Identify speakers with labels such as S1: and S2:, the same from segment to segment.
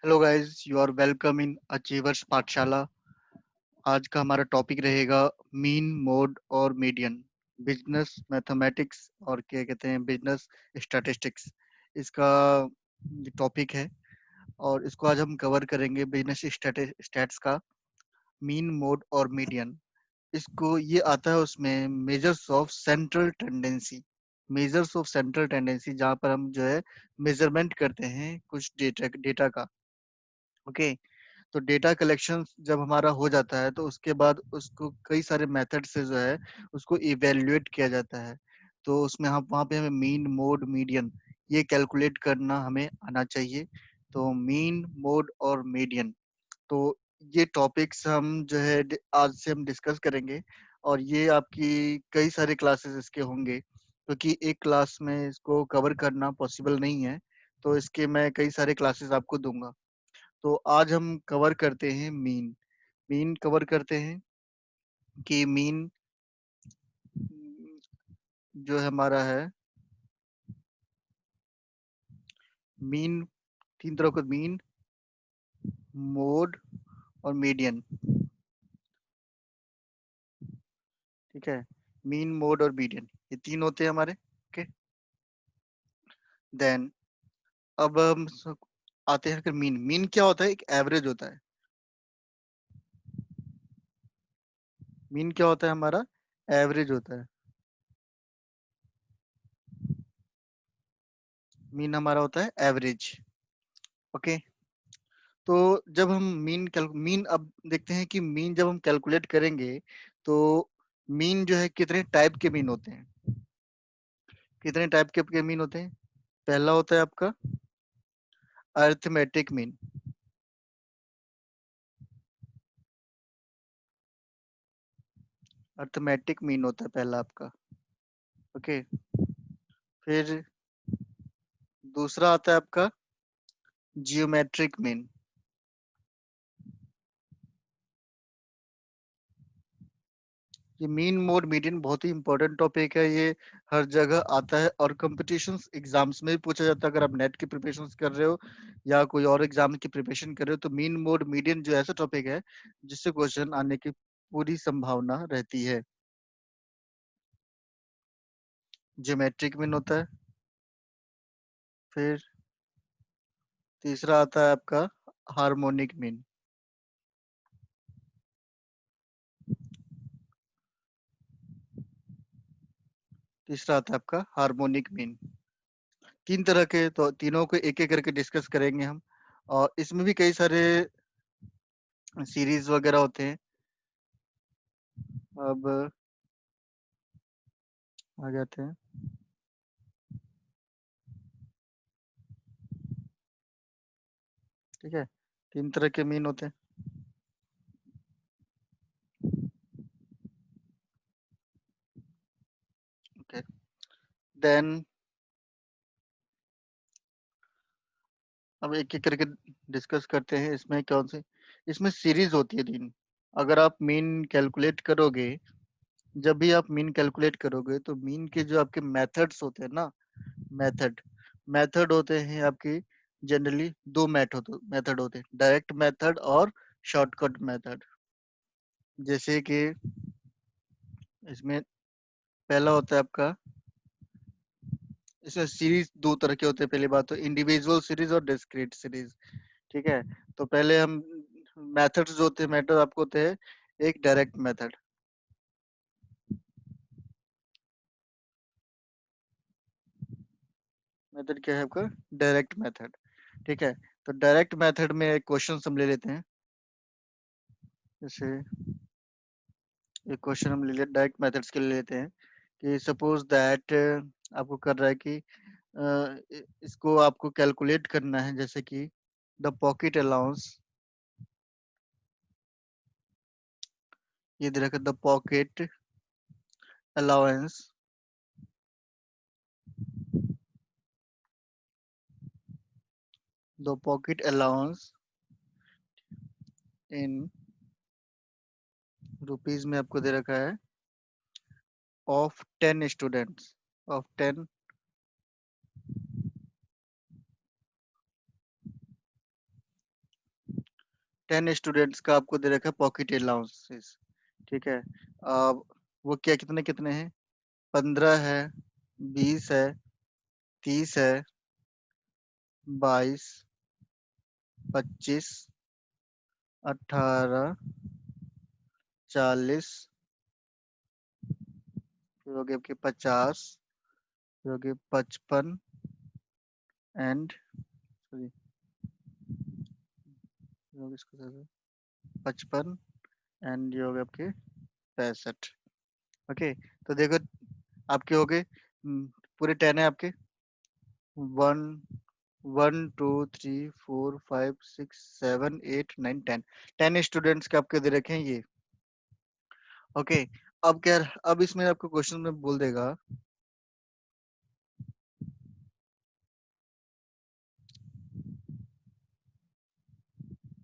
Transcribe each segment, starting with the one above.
S1: Hello guys, you are welcome in Achievers Pathshala. आज का हमारा टॉपिक रहेगा मीन, मोड और मीडियन, बिजनेस मैथमेटिक्स और क्या कहते हैं बिजनेस स्टैटिस्टिक्स। इसका टॉपिक है और इसको आज हम कवर करेंगे बिजनेस स्टैट्स का मीन, मोड और मीडियन। इसको ये आता है उसमें मेजर्स ऑफ सेंट्रल टेंडेंसी जहाँ पर हम जो है मेजरमेंट करते हैं कुछ डेटा का। ओके। तो डेटा कलेक्शन जब हमारा हो जाता है तो उसके बाद उसको कई सारे मेथड से जो है उसको इवेल्युएट किया जाता है। तो उसमें हम वहाँ पे हमें मीन, मोड, मीडियन ये कैलकुलेट करना हमें आना चाहिए। तो मीन, मोड और मीडियन, तो ये टॉपिक्स हम जो है आज से हम डिस्कस करेंगे। और ये आपकी कई सारे क्लासेस इसके होंगे क्योंकि एक क्लास में इसको कवर करना पॉसिबल नहीं है। तो इसके मैं कई सारे क्लासेस आपको दूंगा। तो आज हम कवर करते हैं मीन। मीन कवर करते हैं कि मीन जो हमारा है, मीन तीन तरह का, मीन, मोड और मीडियन। ठीक है, मीन, मोड और मीडियन ये तीन होते हैं हमारे। ओके। देन अब हम आते हैं कि मीन। मीन क्या होता है? एक एवरेज होता है। मीन क्या होता है? हमारा एवरेज होता है। मीन हमारा होता है एवरेज। ओके। तो जब हम मीन अब देखते हैं कि मीन जब हम कैलकुलेट करेंगे तो मीन जो है कितने टाइप के मीन होते हैं। कितने टाइप के मीन होते हैं? पहला होता है आपका अरिथमेटिक मीन। अरिथमेटिक मीन होता है पहला आपका। ओके। फिर दूसरा आता है आपका जियोमेट्रिक मीन। ये मीन, मोड, मीडियन बहुत ही इंपॉर्टेंट टॉपिक है। ये हर जगह आता है और कॉम्पिटिशन्स एग्जाम्स में भी पूछा जाता है। अगर आप नेट की प्रिपरेशन कर रहे हो या कोई और एग्जाम की प्रिपरेशन कर रहे हो तो मीन, मोड, मीडियन जो ऐसा टॉपिक है जिससे क्वेश्चन आने की पूरी संभावना रहती है। ज्योमेट्रिक मीन होता है। फिर तीसरा आता है आपका हार्मोनिक मीन। तीसरा आता है आपका हार्मोनिक मीन। तीन तरह के, तो तीनों को एक एक करके डिस्कस करेंगे हम। और इसमें भी कई सारे सीरीज वगैरह होते हैं। अब आ जाते हैं। ठीक है, तीन तरह के मीन होते हैं। ओके। देन अब एक एक करके डिस्कस करते हैं। इसमें कौन सी, इसमें सीरीज होती है तीन। अगर आप मीन कैलकुलेट करोगे, जब भी आप मीन कैलकुलेट करोगे तो मीन के जो आपके मेथड्स होते हैं ना, मेथड मेथड होते हैं आपकी। जनरली दो मेथड होते हैं, डायरेक्ट मेथड और शॉर्टकट मेथड। जैसे कि इसमें पहला होता है आपका, इसमें सीरीज दो तरह के होते हैं। पहली बात तो इंडिविजुअल सीरीज और डिस्क्रीट सीरीज। ठीक है। तो पहले हम मेथड्स जो होते हैं, मेथड आपको होते हैं एक डायरेक्ट मेथड। मेथड क्या है आपका? Direct method. ठीक है। तो डायरेक्ट मेथड में एक क्वेश्चन हम ले लेते हैं। जैसे एक क्वेश्चन हम ले लेते डायरेक्ट मेथड्स के ले लेते हैं कि सपोज दैट आपको कर रहा है कि इसको आपको कैलकुलेट करना है। जैसे कि द पॉकेट अलाउंस, ये दे रखा the pocket allowance the pocket allowance in rupees में आपको दे रखा है ऑफ 10 स्टूडेंट्स, ऑफ 10 10 स्टूडेंट्स का आपको दे रखा है पॉकेट अलाउंसेस, ठीक है। अब वो क्या कितने कितने हैं, 15 है, 20 है, 30 है, 22, 25, 18, 40, फिर हो गए आपके 50, फिर हो गए 55 एंड सॉरी 55 एंड ये हो गए आपके 65। ओके, तो देखो आपके हो गए पूरे 10 है आपके, 1 2 3 4 5 6 7 8 9 10, 10 स्टूडेंट्स के आपके दे रखे हैं ये। ओके, अब क्या, अब इसमें आपको क्वेश्चन में बोल देगा,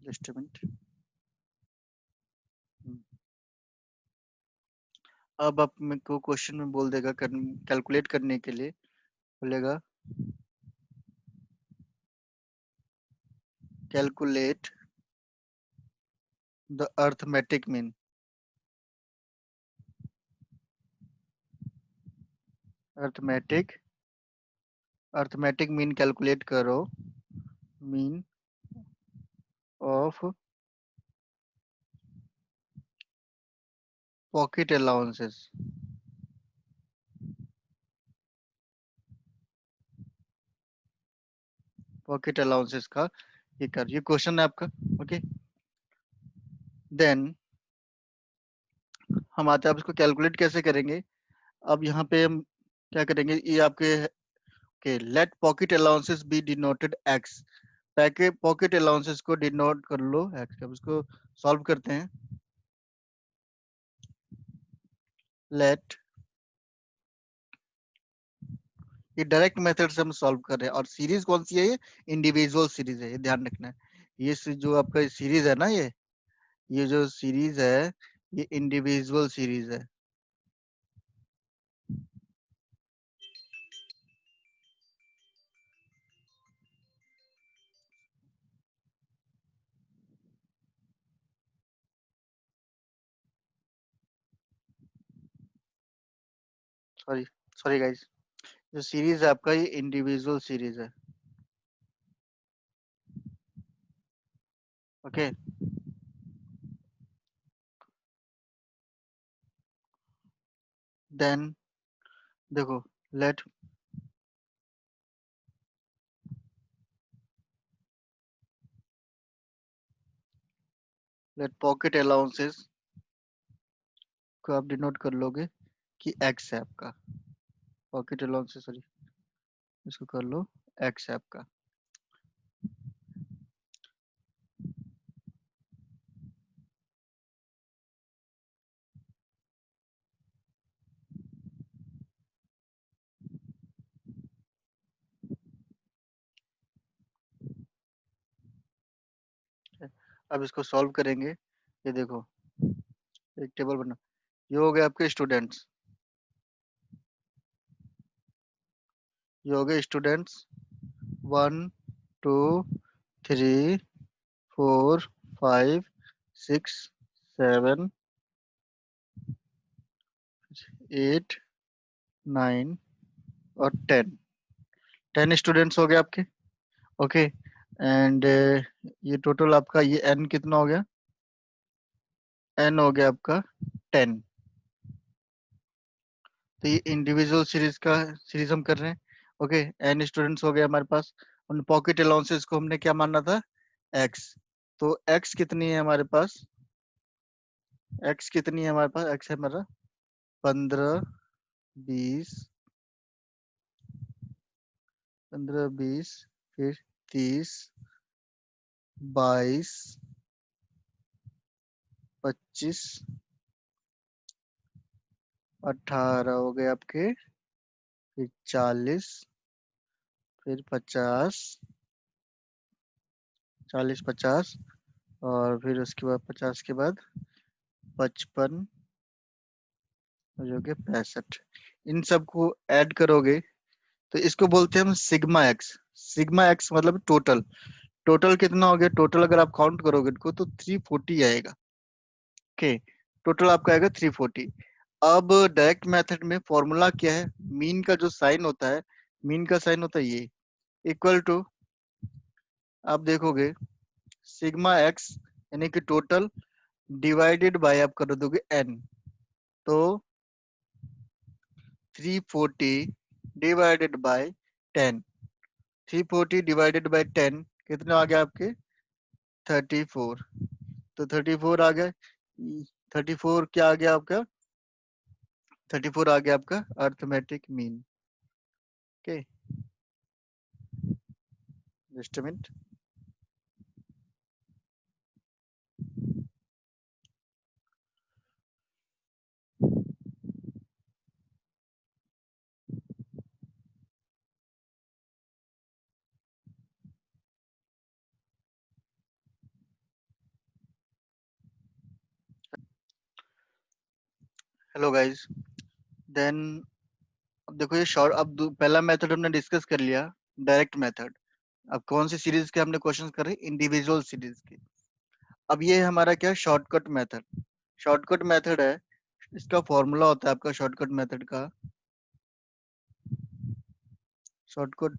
S1: जस्ट मिनट, अब आप मेरे को क्वेश्चन में बोल देगा कैलकुलेट करने के लिए बोलेगा calculate the arithmetic mean, arithmetic arithmetic mean calculate करो, mean of pocket allowances, pocket allowances का ये कर, ये क्वेश्चन है आपका। ओके, देन हम आते हैं, आप इसको कैलकुलेट कैसे करेंगे। अब यहाँ पे हम क्या करेंगे, ये आपके के let pocket allowances be denoted x, packet pocket allowances को डिनोट कर लो एक्स। अब इसको सॉल्व करते हैं, लेट, ये डायरेक्ट मेथड से हम सॉल्व कर रहे हैं, और सीरीज कौन सी है, ये इंडिविजुअल सीरीज है, ये ध्यान रखना है। ये जो आपका सीरीज है ना, ये जो सीरीज है ये इंडिविजुअल सीरीज है। सॉरी, सॉरी गाइस, जो सीरीज है आपका ये इंडिविजुअल सीरीज है। ओके, देन देखो, लेट लेट पॉकेट अलाउंसेस को आप डिनोट कर लोगे कि एक्स है आपका, पॉकेट अलाउंसेस, सॉरी, इसको कर लो एक्स है आपका। अब इसको सॉल्व करेंगे, ये देखो एक टेबल बना, ये हो गए आपके स्टूडेंट्स, ये हो गए स्टूडेंट्स 1 2 3 4 5 6 7 8 9 और 10 स्टूडेंट्स हो गए आपके। ओके, एंड ये टोटल आपका ये एन कितना हो गया, एन हो गया आपका 10। तो ये इंडिविजुअल सीरीज का सीरीज हम कर रहे हैं। ओके, एन स्टूडेंट्स हो गए हमारे पास, उन पॉकेट अलाउंसेस को हमने क्या मानना था, एक्स। तो एक्स कितनी है हमारे पास, एक्स कितनी है हमारे पास, एक्स है हमारा 15, 20, 15, 20, फिर 30, 22, 25, 18 हो गए आपके, फिर 40, फिर 50, 40, 50, और फिर उसके बाद 50 के बाद 55, जो कि 65, इन सबको ऐड करोगे तो इसको बोलते हैं हम सिग्मा एक्स। सिग्मा एक्स मतलब टोटल, टोटल कितना हो गया, टोटल अगर आप काउंट करोगे इनको तो 340 आएगा। ओके, टोटल आपका आएगा 340। अब डायरेक्ट मेथड में फॉर्मूला क्या है, मीन का जो साइन होता है, मीन का साइन होता है ये, इक्वल टू, आप देखोगे सिग्मा एक्स यानी कि टोटल डिवाइडेड बाय आप कर दोगे एन। तो 340 डिवाइडेड बाय 10, 340 डिवाइडेड बाय 10 कितने आ गया आपके, 34। तो 34 आ गया, 34 क्या आ गया आपका, 34 आ गया आपका arithmetic mean. Okay, just a minute. Hello guys, then अब देखो ये शॉर्ट, अब पहला मेथड हमने डिस्कस कर लिया, डायरेक्ट मेथड। अब कौन सी सीरीज के हमने क्वेश्चंस कर रहे हैं, इंडिविजुअल सीरीज के। अब ये हमारा क्या है, शॉर्टकट मेथड। शॉर्टकट मेथड है, इसका फॉर्मूला होता है आपका शॉर्टकट मेथड का, shortcut,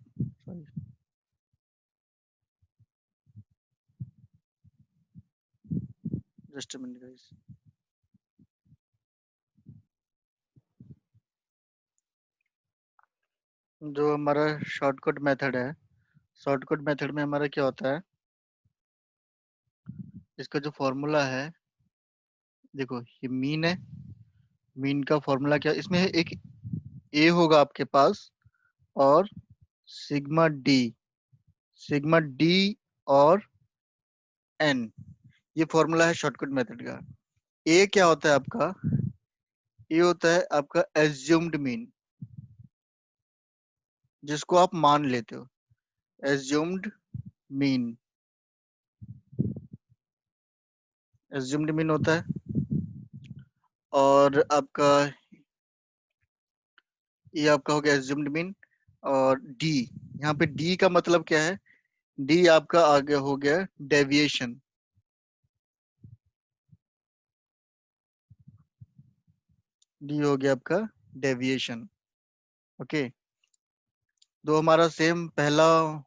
S1: just a minute guys. जो हमारा शॉर्टकट मेथड है, शॉर्टकट मेथड में हमारा क्या होता है, इसका जो फॉर्मूला है, देखो ये मीन है, मीन का फॉर्मूला क्या, इसमें एक ए होगा आपके पास, और सिग्मा डी, सिग्मा डी और एन, ये फॉर्मूला है शॉर्टकट मेथड का। ए क्या होता है आपका, ये होता है आपका एज्यूम्ड मीन, जिसको आप मान लेते हो, एज्यूम्ड मीन, एज्यूम्ड मीन होता है। और आपका ये आपका हो गया एज्यूम्ड मीन। और डी, यहाँ पे डी का मतलब क्या है, डी आपका आगे हो गया डेविएशन, डी हो गया आपका डेविएशन। ओके, तो हमारा सेम पहला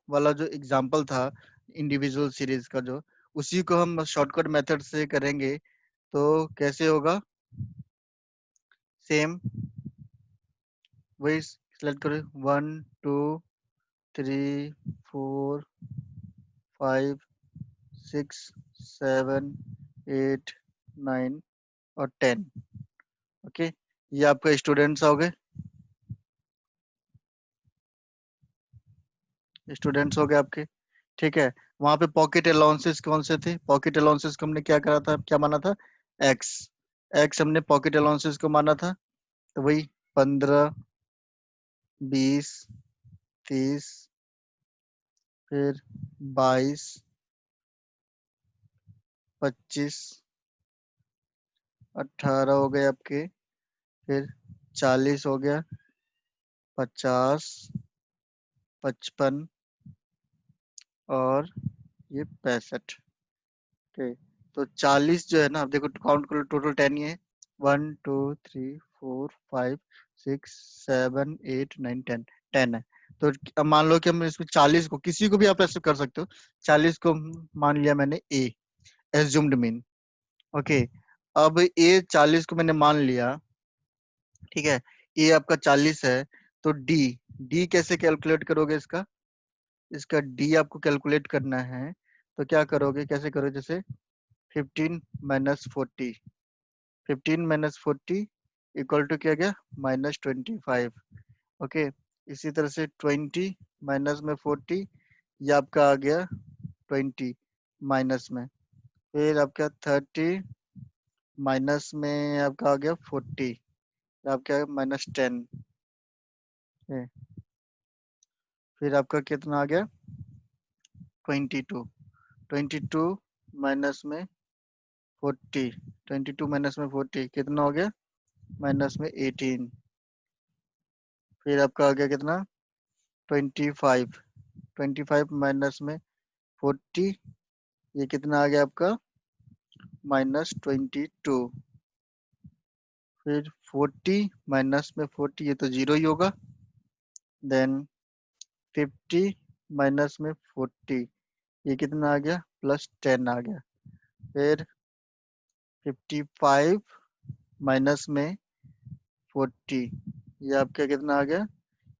S1: वाला जो एग्जांपल था इंडिविजुअल सीरीज का, जो उसी को हम शॉर्टकट मेथड से करेंगे। तो कैसे होगा, सेम वही सिलेक्ट करो, 1 2 3 4 5 6 7 8 9 और 10। ओके, ये आपका स्टूडेंट्स हो गए, स्टूडेंट्स हो गए आपके। ठीक है, वहां पे पॉकेट अलाउंसेस कौन से थे, पॉकेट अलाउंसेस को हमने क्या करा था, क्या माना था, एक्स, एक्स हमने पॉकेट अलाउंसेस को माना था। तो वही 15 20 30, फिर 22 25 18 हो गए आपके, फिर 40 हो गया, 50 55 और ये 65। ओके, तो 40 जो है ना, आप देखो काउंट करो, टोटल 10 ही है, 1 2 3 4 5 6 7 8 9 10, 10 है। तो अब मान लो कि हम इसमें 40 को, किसी को भी आप ऐसे कर सकते हो, 40 को मान लिया मैंने ए, एज्यूम्ड मीन। ओके, अब ए 40 को मैंने मान लिया, ठीक है, ए आपका 40 है, तो डी, डी कैसे कैलकुलेट करोगे इसका, इसका डी आपको कैलकुलेट करना है। तो क्या करोगे, कैसे करोगे, जैसे 15 - 40, 15 - 40 इक्वल टू क्या गया, -25। ओके, इसी तरह से 20 माइनस में 40, ये आपका आ गया 20 माइनस में, फिर आपका 30 माइनस में आपका आ गया 40, आपका -10 है, फिर आपका कितना आ गया 22, 22 माइनस में 40, 22 माइनस में 40 कितना हो गया, माइनस में 18, फिर आपका आ गया कितना 25, 25 माइनस में 40, ये कितना आ गया आपका -22। फिर 40 माइनस में 40, ये तो 0 ही होगा। देन 50 माइनस में 40, ये कितना आ गया +10 आ गया। फिर 55 माइनस में 40, ये आपका कितना आ गया,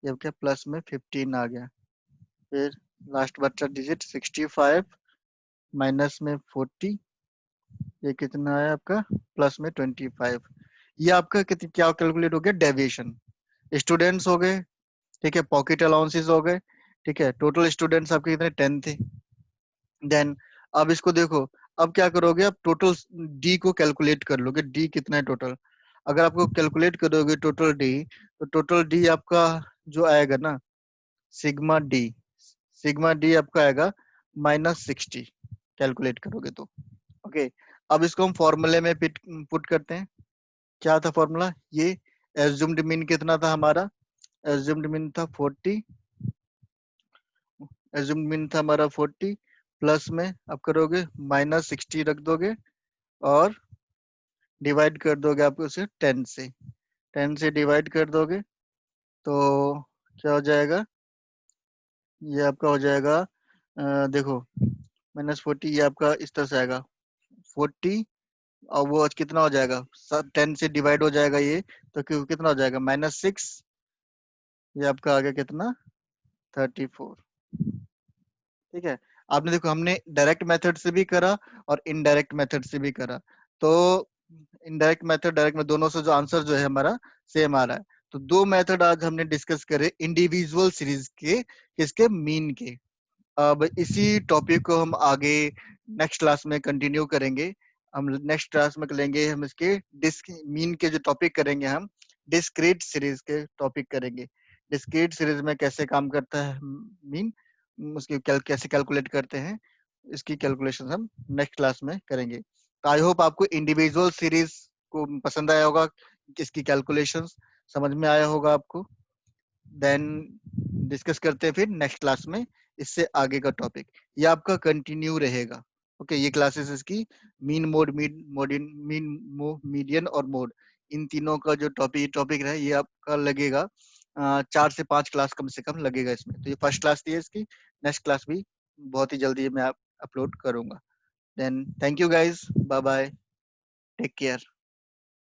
S1: ये आपका प्लस में 15 आ गया। फिर लास्ट बचा डिजिट 65 माइनस में 40, ये कितना है आपका +में 25। ये आपका क्या कैलकुलेट हो गया, डेविएशन। स्टूडेंट्स हो गए, ठीक है, पॉकेट अलाउंसेस हो गए, ठीक है, टोटल स्टूडेंट्स आपके कितने 10 थे। देन अब इसको देखो, अब क्या करोगे, आप टोटल डी को कैलकुलेट कर लोगे, डी कितना है टोटल। अगर आपको कैलकुलेट करोगे टोटल डी, तो टोटल डी आपका जो आएगा ना, सिग्मा डी, सिग्मा डी आपका आएगा -60, कैलकुलेट करोगे तो। ओके, अब इसको हम फॉर्मूले में पुट करते हैं। क्या था फॉर्मूला, ये एज्यूम्ड मीन कितना था हमारा, एज्यूम्ड मीन था 40, एज्यूम्ड मीन था हमारा 40, प्लस में आप करोगे -60 रख दोगे, और डिवाइड कर दोगे आप उसे 10 से, 10 से डिवाइड कर दोगे तो क्या हो जाएगा, ये आपका हो जाएगा देखो -40, ये आपका इस तरह से आएगा 40, और वो कितना हो जाएगा, 10 से डिवाइड हो जाएगा ये, तो कितना हो जाएगा -6, ये आपका आ गया कितना 34। ठीक है, आपने देखो हमने डायरेक्ट मेथड से भी करा और इनडायरेक्ट मेथड से भी करा, तो इनडायरेक्ट मेथड डायरेक्ट में दोनों से जो आंसर जो है हमारा सेम आ रहा है। तो दो मेथड आज हमने डिस्कस करे इंडिविजुअल सीरीज के, किसके, मीन के। अब इसी टॉपिक को हम आगे नेक्स्ट क्लास में कंटिन्यू करेंगे। हम नेक्स्ट क्लास में लेंगे हम इसके मीन के जो टॉपिक करेंगे, हम डिस्क्रीट सीरीज के टॉपिक करेंगे। डिस्क्रीट सीरीज में कैसे काम करता है मीन, उसकी कैसे कैलकुलेट करते हैं, इसकी कैलकुलेशन हम नेक्स्ट क्लास में करेंगे। तो आई होप आपको इंडिविजुअल सीरीज को पसंद आया होगा, इसकी कैलकुलेशंस समझ में आया होगा आपको। देन डिस्कस करते हैं फिर नेक्स्ट क्लास में इससे आगे का टॉपिक, ये आपका कंटिन्यू रहेगा। ओके, ये क्लासेस इसकी मीन मोड, मीडियन और मोड, इन तीनों का जो टॉपिक है, ये आपका लगेगा 4 से 5 क्लास कम से कम लगेगा इसमें। तो ये फर्स्ट क्लास थी इसकी, नेक्स्ट क्लास भी बहुत ही जल्दी मैं अपलोड करूंगा। Then thank you guys, bye bye, take care.